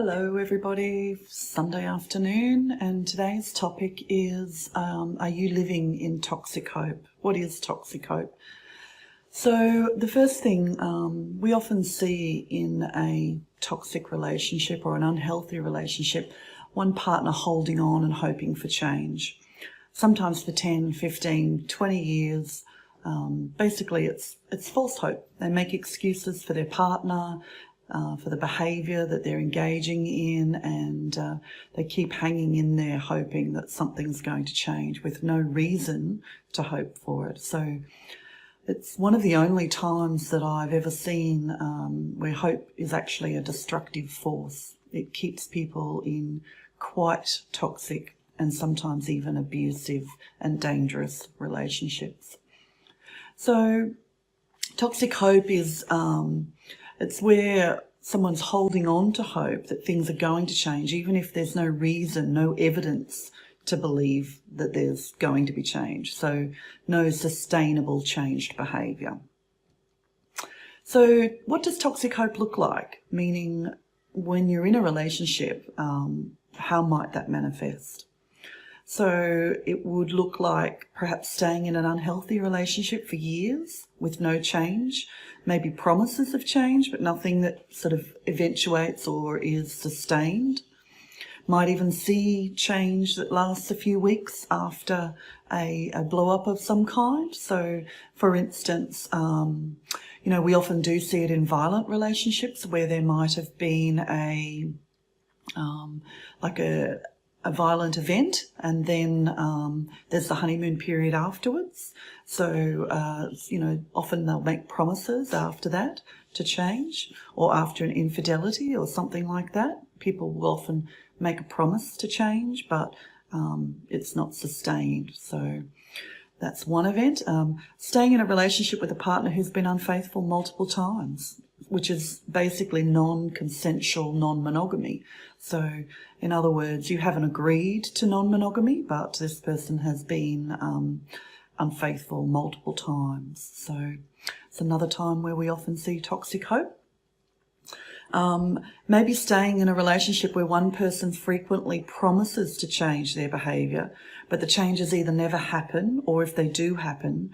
Hello everybody, Sunday afternoon, and today's topic is are you living in toxic hope? What is toxic hope? So the first thing we often see in a toxic relationship or an unhealthy relationship, one partner holding on and hoping for change, sometimes for 10, 15, 20 years. Basically it's false hope. They make excuses for their partner, for the behaviour that they're engaging in, and they keep hanging in there hoping that something's going to change with no reason to hope for it. So it's one of the only times that I've ever seen where hope is actually a destructive force. It keeps people in quite toxic and sometimes even abusive and dangerous relationships. So toxic hope is it's where someone's holding on to hope that things are going to change, even if there's no reason, no evidence to believe that there's going to be change. So no sustainable changed behaviour. So what does toxic hope look like? Meaning, when you're in a relationship, how might that manifest? So it would look like perhaps staying in an unhealthy relationship for years with no change, maybe promises of change, but nothing that sort of eventuates or is sustained. Might even see change that lasts a few weeks after a blow-up of some kind. So, for instance, we often do see it in violent relationships where there might have been a violent event, and then there's the honeymoon period afterwards. So, often they'll make promises after that to change, or after an infidelity or something like that. People will often make a promise to change, but it's not sustained. So that's one event. Staying in a relationship with a partner who's been unfaithful multiple times, which is basically non-consensual non-monogamy. So in other words, you haven't agreed to non-monogamy, but this person has been unfaithful multiple times. So it's another time where we often see toxic hope. Maybe staying in a relationship where one person frequently promises to change their behaviour, but the changes either never happen, or if they do happen,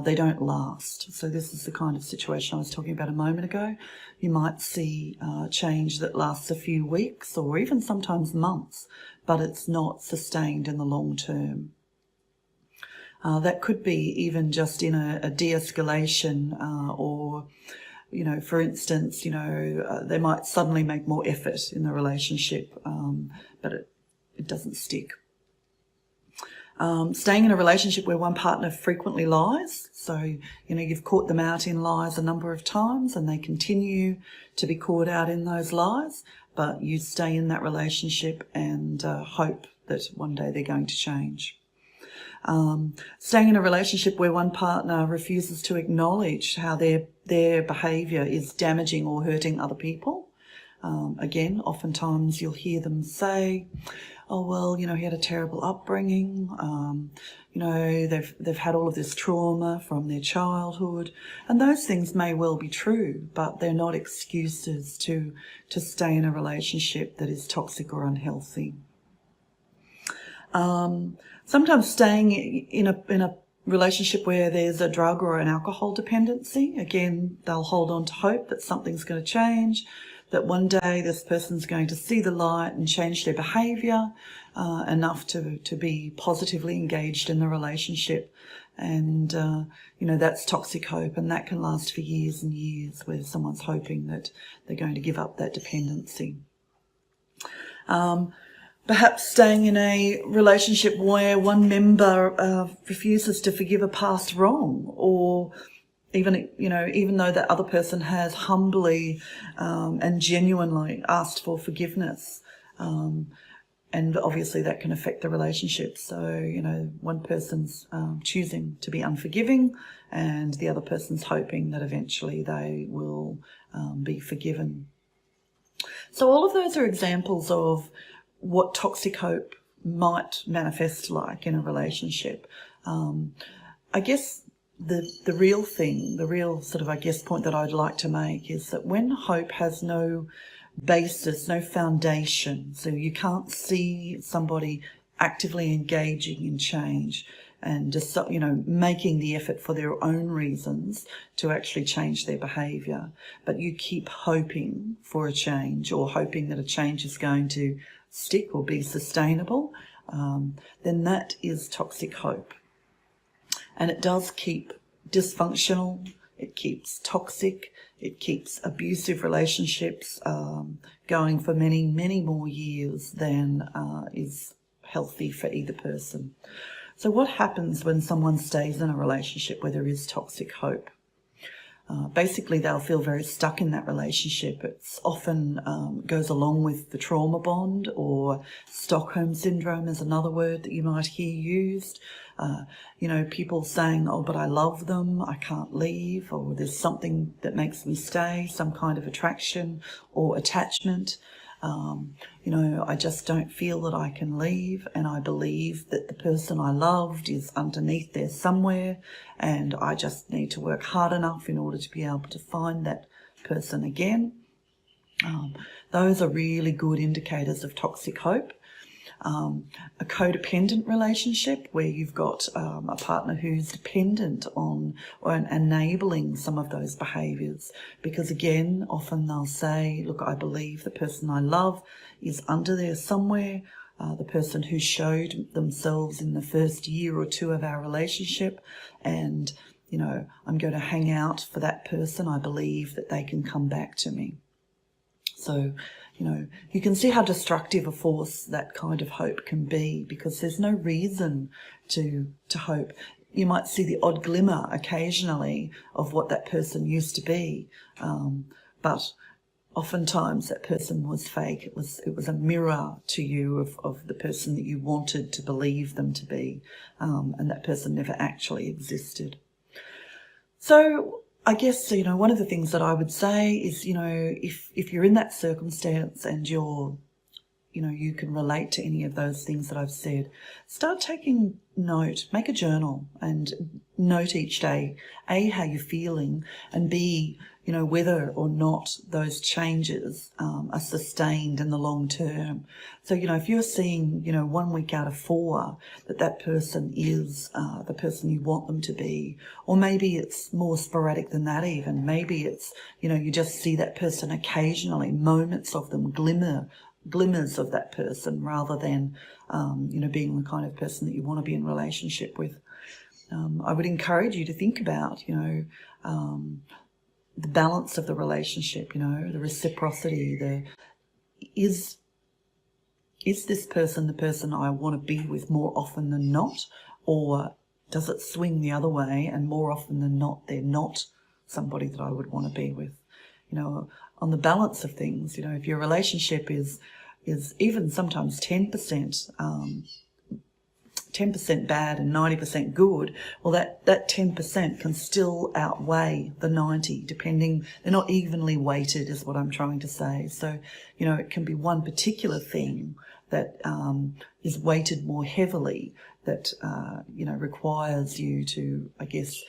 they don't last. So this is the kind of situation I was talking about a moment ago. You might see change that lasts a few weeks or even sometimes months, but it's not sustained in the long term. That could be even just in a de-escalation or for instance, they might suddenly make more effort in the relationship, but it doesn't stick. Staying in a relationship where one partner frequently lies. So, you've caught them out in lies a number of times and they continue to be caught out in those lies, but you stay in that relationship and hope that one day they're going to change. Staying in a relationship where one partner refuses to acknowledge how their behaviour is damaging or hurting other people. Again, oftentimes you'll hear them say, oh, well, he had a terrible upbringing, they've had all of this trauma from their childhood, and those things may well be true, but they're not excuses to stay in a relationship that is toxic or unhealthy. Sometimes staying in a relationship where there's a drug or an alcohol dependency, again, they'll hold on to hope that something's going to change, that one day this person's going to see the light and change their behaviour enough to be positively engaged in the relationship. And, that's toxic hope, and that can last for years and years where someone's hoping that they're going to give up that dependency. Perhaps staying in a relationship where one member refuses to forgive a past wrong, or even though that other person has humbly and genuinely asked for forgiveness. And obviously that can affect the relationship. So, one person's choosing to be unforgiving and the other person's hoping that eventually they will be forgiven. So all of those are examples of what toxic hope might manifest like in a relationship. I guess the real thing, the real sort of, point that I'd like to make is that when hope has no basis, no foundation. So you can't see somebody actively engaging in change and just, making the effort for their own reasons to actually change their behaviour. But you keep hoping for a change, or hoping that a change is going to stick or be sustainable, then that is toxic hope. And it does keep dysfunctional, it keeps toxic, it keeps abusive relationships going for many, many more years than is healthy for either person. So what happens when someone stays in a relationship where there is toxic hope? Basically, they'll feel very stuck in that relationship. It's often goes along with the trauma bond, or Stockholm syndrome is another word that you might hear used. People saying, oh, but I love them, I can't leave, or there's something that makes me stay, some kind of attraction or attachment. I just don't feel that I can leave, and I believe that the person I loved is underneath there somewhere, and I just need to work hard enough in order to be able to find that person again. Those are really good indicators of toxic hope. A codependent relationship where you've got a partner who's dependent on or enabling some of those behaviours, because again, often they'll say, look, I believe the person I love is under there somewhere, the person who showed themselves in the first year or two of our relationship, and I'm going to hang out for that person. I believe that they can come back to me. So you can see how destructive a force that kind of hope can be, because there's no reason to hope. You might see the odd glimmer occasionally of what that person used to be, but oftentimes that person was fake. It was a mirror to you of the person that you wanted to believe them to be, and that person never actually existed. So I guess, one of the things that I would say is, if you're in that circumstance and you can relate to any of those things that I've said, start taking note, make a journal and note each day, A, how you're feeling, and B, whether or not those changes are sustained in the long term. So, if you're seeing, 1 week out of 4 that person is the person you want them to be, or maybe it's more sporadic than that even. Maybe it's, you just see that person occasionally, moments of them, glimmers of that person, rather than, being the kind of person that you want to be in relationship with. I would encourage you to think about, the balance of the relationship, the reciprocity, is this person the person I want to be with more often than not, or does it swing the other way and more often than not they're not somebody that I would want to be with? On the balance of things, if your relationship is even sometimes 10% bad and 90% good, well, that 10% can still outweigh the 90, depending. They're not evenly weighted is what I'm trying to say. So, it can be one particular thing that is weighted more heavily that, requires you to, I guess,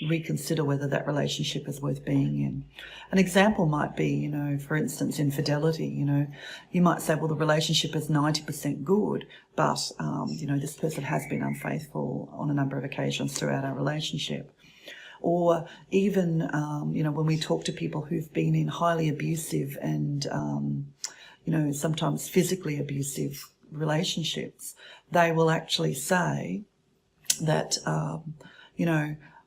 reconsider whether that relationship is worth being in. An example might be, for instance, infidelity. You might say, well, the relationship is 90% good, but, this person has been unfaithful on a number of occasions throughout our relationship. Or even, when we talk to people who've been in highly abusive and, sometimes physically abusive relationships, they will actually say that,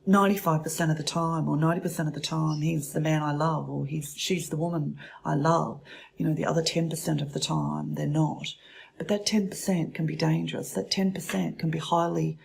95% of the time or 90% of the time he's the man I love, or she's the woman I love. The other 10% of the time they're not. But that 10% can be dangerous. That 10% can be highly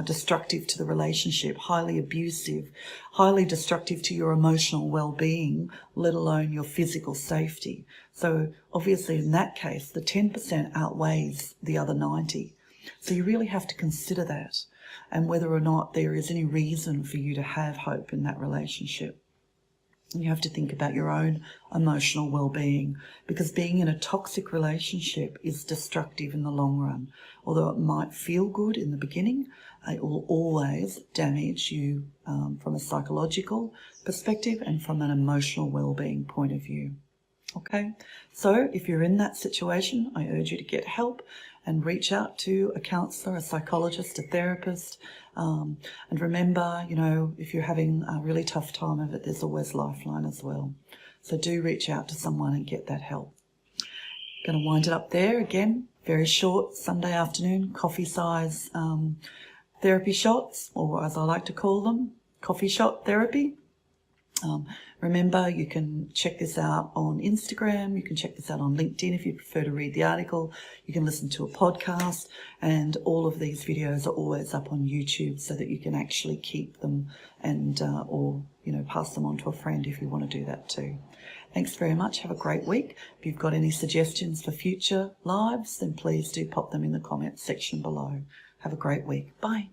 destructive to the relationship, highly abusive, highly destructive to your emotional well-being, let alone your physical safety. So obviously in that case, the 10% outweighs the other 90. So you really have to consider that, and whether or not there is any reason for you to have hope in that relationship. And you have to think about your own emotional well-being, because being in a toxic relationship is destructive in the long run. Although it might feel good in the beginning, it will always damage you from a psychological perspective and from an emotional well-being point of view. Okay, so if you're in that situation, I urge you to get help and reach out to a counsellor, a psychologist, a therapist. And remember, if you're having a really tough time of it, there's always Lifeline as well. So do reach out to someone and get that help. Going to wind it up there again. Very short Sunday afternoon, coffee size therapy shots, or as I like to call them, coffee shot therapy. Remember, you can check this out on Instagram. You can check this out on LinkedIn if you prefer to read the article. You can listen to a podcast, and all of these videos are always up on YouTube so that you can actually keep them and or pass them on to a friend if you want to do that too. Thanks very much. Have a great week. If you've got any suggestions for future lives, then please do pop them in the comments section below. Have a great week. Bye.